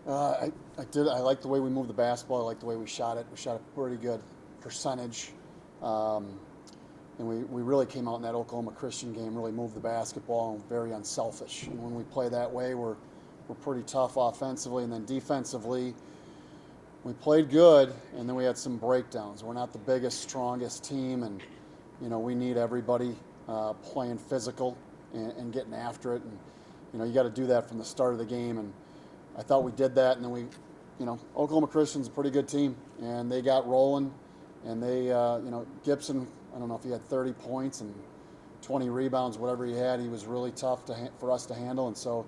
I did. I like the way we moved the basketball. I like the way we shot it. We shot a pretty good percentage. Um, and we really came out in that Oklahoma Christian game, really moved the basketball and very unselfish. And when we play that way, we're pretty tough offensively. And then defensively, we played good, and then we had some breakdowns. We're not the biggest, strongest team, and we need everybody playing physical and getting after it. And you got to do that from the start of the game. And I thought we did that, and then Oklahoma Christian's a pretty good team, and they got rolling, and they, Gibson. I don't know if he had 30 points and 20 rebounds, whatever he had. He was really tough for us to handle, and so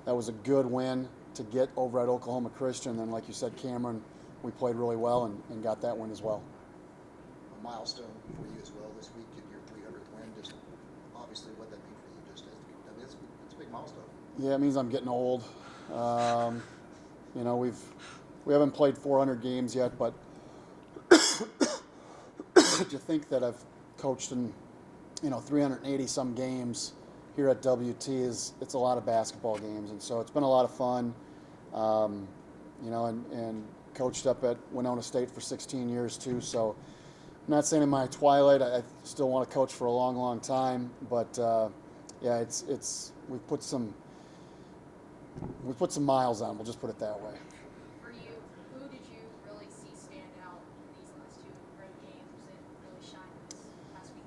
that was a good win to get over at Oklahoma Christian. And then, like you said, Cameron, we played really well and got that win as well. A milestone for you as well this week in your 300th win. Just obviously what that means for you. It's a big milestone. Yeah, it means I'm getting old. We haven't played 400 games yet, but to think that I've coached in 380 some games here at WT it's a lot of basketball games, and so it's been a lot of fun. And coached up at Winona State for 16 years too. So I'm not saying in my twilight I still want to coach for a long, long time, but yeah, it's we put some miles on. We'll just put it that way. For you, who did you really see stand out in these last two road games and really shine this past week?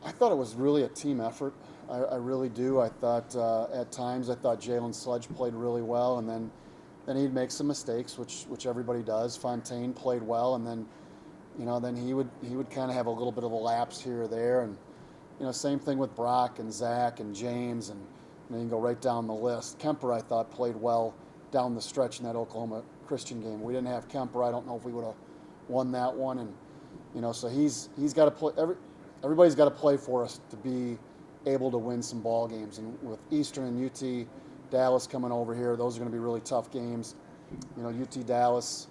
I thought it was really a team effort. I really do. I thought at times Jalen Sledge played really well, and then he'd make some mistakes, which everybody does. Fontaine played well, and then he would kind of have a little bit of a lapse here or there, and same thing with Brock and Zach and James, and you can go right down the list. Kemper, I thought, played well down the stretch in that Oklahoma Christian game. We didn't have Kemper. I don't know if we would have won that one, and so he's got to play. Everybody's got to play for us to be able to win some ball games. And with Eastern and UT Dallas coming over here, those are going to be really tough games. UT Dallas,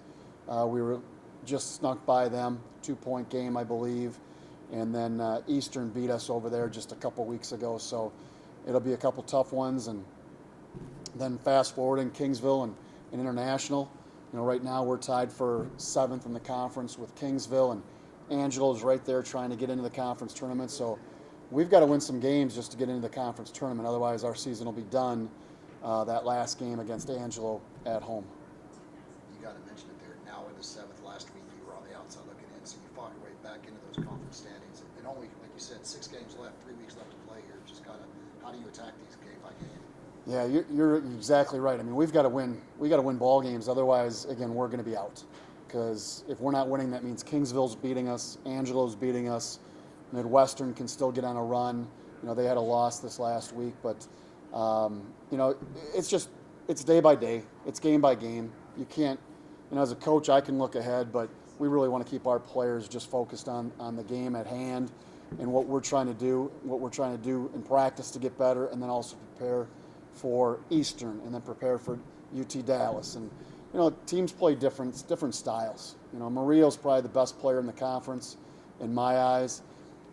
we were just snuck by them, 2-point game, I believe, and then Eastern beat us over there just a couple weeks ago. So it'll be a couple tough ones, and then fast forward in Kingsville and International. Right now we're tied for 7th in the conference with Kingsville, and Angelo's right there trying to get into the conference tournament. So we've got to win some games just to get into the conference tournament. Otherwise, our season will be done that last game against Angelo at home. You got to mention it there. Now in the 7th, last week you were on the outside looking in, so you fought your way back into those conference standings. And only, like you said, 6 games left, 3 weeks left to play here. Just gotta, how do you attack these game by game? Yeah, you're exactly right. I mean, we've got to win. We got to win ball games. Otherwise, again, we're going to be out. Because if we're not winning, that means Kingsville's beating us, Angelo's beating us, Midwestern can still get on a run. They had a loss this last week, but it's day by day. It's game by game. You can't, as a coach, I can look ahead, but we really want to keep our players just focused on the game at hand and what we're trying to do in practice to get better, and then also prepare for Eastern, and then prepare for UT Dallas. And teams play different styles. Murillo's probably the best player in the conference in my eyes,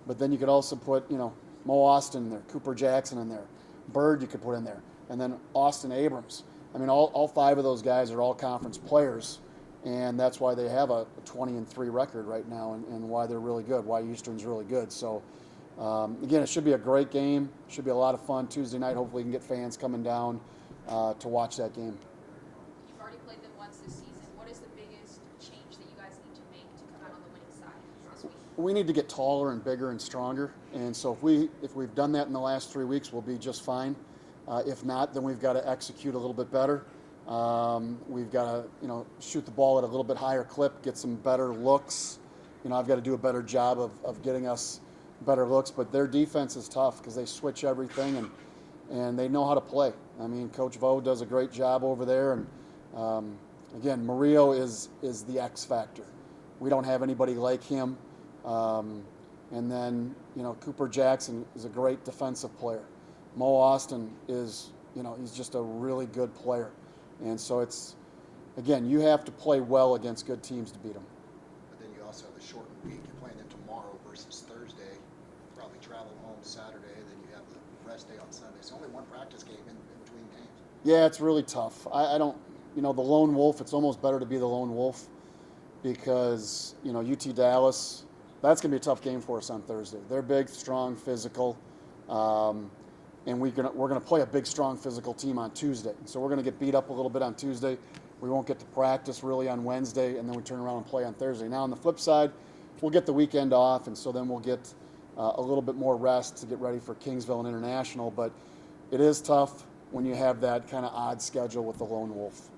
but then you could also put Mo Austin in there, Cooper Jackson in there, Bird you could put in there, and then Austin Abrams. I mean, all 5 of those guys are all conference players, and that's why they have a 20-3 record right now, and why they're really good, why Eastern's really good. So again, it should be a great game. It should be a lot of fun Tuesday night. Hopefully we can get fans coming down to watch that game. You've already played them once this season. What is the biggest change that you guys need to make to come out on the winning side this week? We need to get taller and bigger and stronger, and so if we've done that in the last 3 weeks, we'll be just fine. If not, then we've got to execute a little bit better. We've got to shoot the ball at a little bit higher clip, get some better looks. I've got to do a better job of getting us better looks, but their defense is tough because they switch everything, and they know how to play. I mean, Coach Vo does a great job over there, and again, Murillo is the X factor. We don't have anybody like him. And then Cooper Jackson is a great defensive player. Mo Austin is he's just a really good player, and so it's, again, you have to play well against good teams to beat them. But then you also have the shortened week. You're playing them tomorrow versus Thursday. Probably travel home Saturday. Then you have the rest day on Sunday. So only one practice game in between games. Yeah, it's really tough. I don't the lone wolf, it's almost better to be the lone wolf because, UT Dallas, that's going to be a tough game for us on Thursday. They're big, strong, physical, and we're going to play a big, strong, physical team on Tuesday. So we're going to get beat up a little bit on Tuesday. We won't get to practice really on Wednesday, and then we turn around and play on Thursday. Now, on the flip side, we'll get the weekend off, and so then we'll get a little bit more rest to get ready for Kingsville and International. But it is tough when you have that kind of odd schedule with the lone wolf.